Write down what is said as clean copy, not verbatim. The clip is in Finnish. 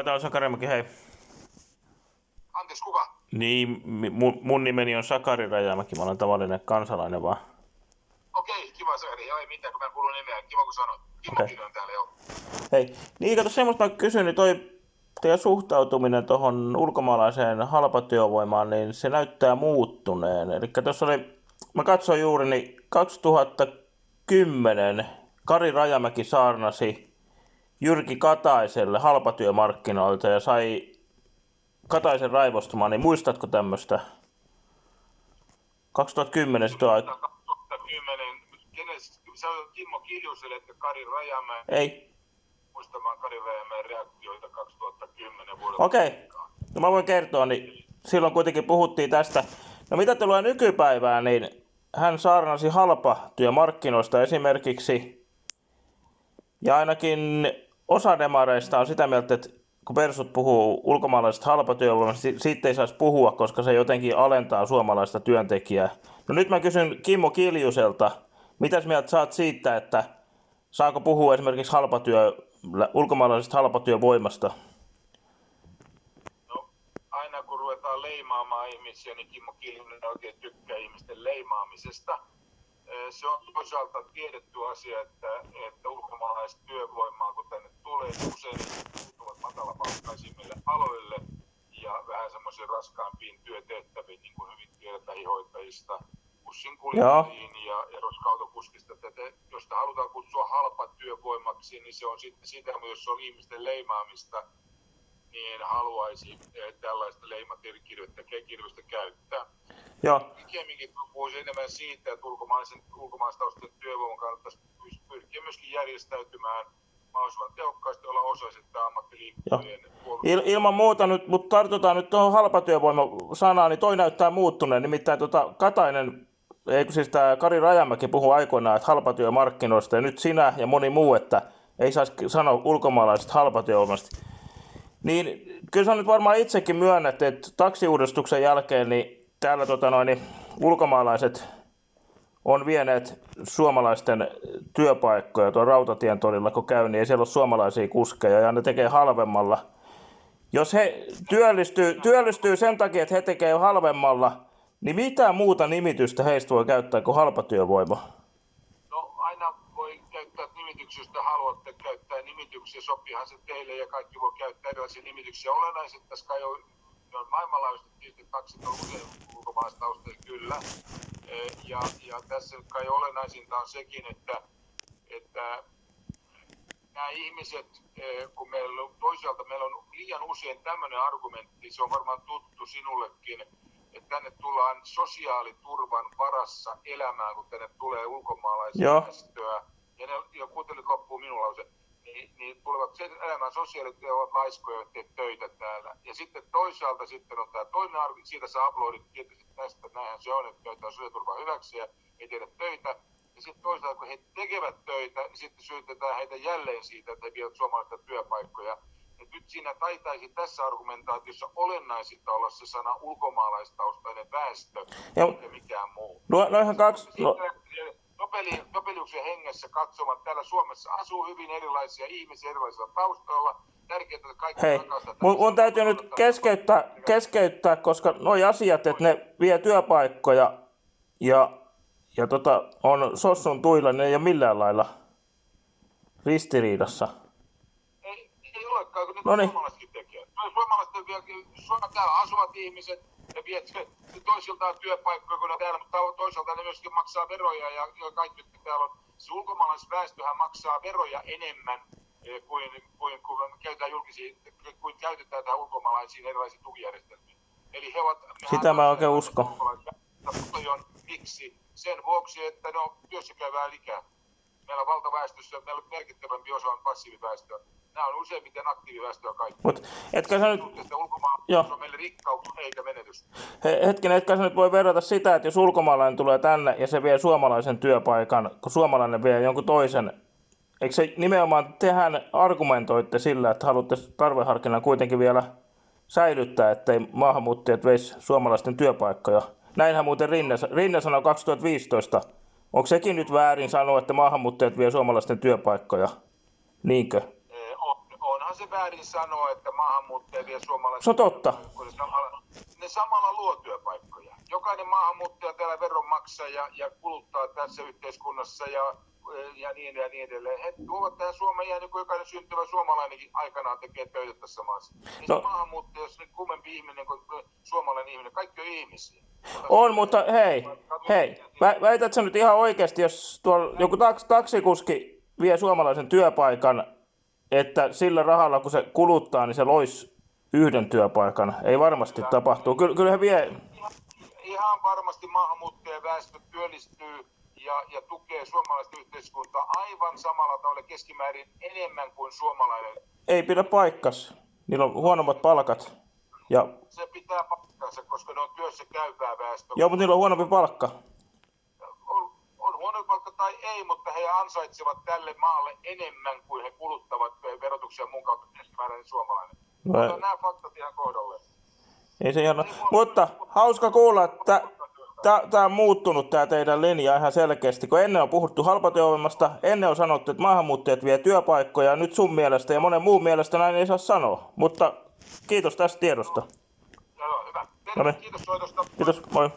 Tää on Sakarimäki, hei. Anteeksi, kuka? Niin, mun nimeni on Sakari Rajamäki, mä olen tavallinen kansalainen vaan. Okei, kiva Sakari. Joo, ei mitään, kun mä en kuulu nimeä. Kiva, kun sanoit. Kimmo Okei. on täällä, joo. Hei, niin kato semmoista mä kysyn, niin toi teidän suhtautuminen tuohon ulkomaalaiseen halpatyövoimaan, niin se näyttää muuttuneen. Eli tuossa oli, mä katsoin juuri, niin 2010 Kari Rajamäki saarnasi Jyrki Kataiselle halpatyömarkkinoilta ja sai Kataisen raivostumaan, niin muistatko tämmöistä? 2010 sitä on aika... 2010, se on Kimmo Kiljuselle, että Kari Rajamäen, Ei. muistamaan Kari Rajamäen reaktioita 2010 vuodelta. Okei. No mä voin kertoa, niin silloin kuitenkin puhuttiin tästä. No mitä tulee nykypäivään, niin hän saarnasi halpatyömarkkinoista esimerkiksi. Ja ainakin osa demareista on sitä mieltä, että kun persut puhuu ulkomaalaisesta halpatyövoimasta, siitä ei saisi puhua, koska se jotenkin alentaa suomalaista työntekijää. No nyt mä kysyn Kimmo Kiljuselta, mitäs mieltä saat siitä, että saako puhua esimerkiksi ulkomaalaisesta halpatyövoimasta? No, aina kun ruvetaan leimaamaan ihmisiä, niin Kimmo Kiljunen oikein tykkää ihmisten leimaamisesta. Se on toisaalta tiedetty asia, että ulkomaalaista työvoimaa, kun tänne tulee, niin usein tulevat matalapalkkaisimmille aloille ja vähän semmoisiin raskaampiin työtehtäviin, niin kuin hyvin tiedetään lähihoitajista, bussinkuljettajiin ja roska-autokuskista. Jos sitä halutaan kutsua halpatyövoimaksi, niin se on sitten sitä, jos se on ihmisten leimaamista, niin haluaisi tällaista leimakirjoista käyttää. Joo. Pikemminkin puhuisi enemmän siitä, että ulkomaalaistaustaisen työvoiman kannattaisi pyrkiä myöskin järjestäytymään mahdollisimman tehokkaasti, olla osa sitten ammattiliittojen. Ilman muuta nyt, mutta tartutaan nyt tuohon halpatyövoima-sanaan, niin toi näyttää muuttuneen. Nimittäin Katainen, eikö siis tämä Kari Rajamäki puhui aikoinaan, että halpatyömarkkinoista, ja nyt sinä ja moni muu, että ei saisi sanoa ulkomaalaisesta halpatyövoimasta. Niin kyllä sä nyt varmaan itsekin myönnät, että taksiuudistuksen jälkeen niin täällä ulkomaalaiset on vieneet suomalaisten työpaikkoja tuon Rautatien torilla, kun käy, niin ei siellä ole suomalaisia kuskeja ja ne tekee halvemmalla. Jos he työllistyy sen takia, että he tekee halvemmalla, niin mitä muuta nimitystä heistä voi käyttää kuin halpatyövoima? No aina voi käyttää nimityksiä, jos te haluatte käyttää nimityksiä, sopihan se teille ja kaikki voi käyttää erilaisia nimityksiä. Olennaiset tässä kai on maailmanlaajuisesti tietysti taksit on usein ulkomaalaistaustaisia, kyllä. Ja tässä kai olennaisinta on sekin, että nämä ihmiset, kun toisaalta meillä on liian usein tämmöinen argumentti, se on varmaan tuttu sinullekin, että tänne tullaan sosiaaliturvan varassa elämään, kun tänne tulee ulkomaalaisia väestöä. Ja kuuntelit loppuun minun lause. Niin tulevat sen elämään sosiaalityö ovat laiskoja, että teet töitä täällä. Ja sitten toisaalta sitten on tämä toinen arvio, siitä sä uploadit tietysti tästä, näinhän se on, että käytetään sosiaaliturvaa hyväksi ja ei tehdä töitä. Ja sitten toisaalta kun he tekevät töitä, niin sitten syytetään heitä jälleen siitä, että he vievät suomalaista työpaikkoja. Ja nyt siinä taitaisi tässä argumentaatiossa olennaisinta olla se sana ulkomaalaistaustainen väestö, eikä mikään muu. Noihan kaksi... Nobeliuksen hengessä katsomaan, että täällä Suomessa asuu hyvin erilaisia ihmisiä erilaisilla taustoilla. Tärkeää, että kaikki rakastaa. Mun täytyy nyt keskeyttää, koska noi asiat, että ne vie työpaikkoja ja on sossun tuilla, ne ei ole millään lailla ristiriidassa. Ei olekaan, kun nyt suomalaisetkin tekee. Täällä asuvat ihmiset ja viet toisiltaan työpaikkoja kuin täällä, mutta toisaalta ne myöskin maksaa veroja ja kaikki, jotka täällä on. Se ulkomaalaisväestöhän maksaa veroja enemmän kuin käytetään tähän ulkomaalaisiin erilaisiin tukijärjestelmiin. Eli he ovat... Sitä mä oikein uskon. Miksi? Sen vuoksi, että ne on työssäkäyvää ikää. Meillä on valtaväestössä, meillä on merkittävämpi osa on passiiviväestöä. Nämä on useimmiten aktiiviväestöä kaikki. Mut etkö sä nyt... Se on meille rikkaus eikä menetys. Hetkinen, etkä sä nyt voi verrata sitä, että jos ulkomaalainen tulee tänne ja se vie suomalaisen työpaikan, kun suomalainen vie jonkun toisen, eikö se nimenomaan tehän argumentoitte sillä, että haluatte tarveharkinnan kuitenkin vielä säilyttää, ettei maahanmuuttajat veisi suomalaisten työpaikkoja? Näinhän muuten Rinne sanoi 2015. Onko sekin nyt väärin sanoa, että maahanmuuttajat vie suomalaisten työpaikkoja? Niinkö? onhan se väärin sanoa, että maahanmuuttaja vie suomalaisia. Se on totta. Kun ne samalla luo työpaikkoja. Jokainen maahanmuuttaja täällä veron maksaa ja kuluttaa tässä yhteiskunnassa ja niin edelleen. He tuovat tähän Suomeen ja niin kuin jokainen syntyvä suomalainenkin aikanaan tekee töitä tässä maassa. Niin se maahanmuuttaja on niin kummempi ihminen kuin suomalainen ihminen. Kaikki on ihmisiä. On, mutta hei, väität sä nyt ihan oikeasti, jos tuolla joku taksikuski vie suomalaisen työpaikan, että sillä rahalla kun se kuluttaa, niin se loisi yhden työpaikan. Ei varmasti tapahtuu. Kyllä he vie. Ihan varmasti maahanmuuttajaväestö työllistyy ja tukee suomalaista yhteiskuntaa aivan samalla tavalla keskimäärin enemmän kuin suomalainen. Ei pidä paikkas. Niillä on huonommat palkat. Ja... Se pitää paikkansa, koska ne on työssä käyvää väestöä. Joo, mutta niillä on huonompi palkka. On huono palkka tai ei, mutta he ansaitsevat tälle maalle enemmän kuin he kuluttavat verotuksia muun kautta keskimääräinen suomalainen. Mutta nämä faktat ihan kohdalleen. Ei se ihan... Mutta hauska kuulla, että tämä on muuttunut tämä teidän linja ihan selkeästi, kun ennen on puhuttu halpatyövoimasta, ennen on sanottu, että maahanmuuttajat vie työpaikkoja, nyt sun mielestä ja monen muun mielestä näin ei saa sanoa. Mutta kiitos tästä tiedosta. Joo, hyvä. No niin. Kiitos soitosta. Kiitos, moi.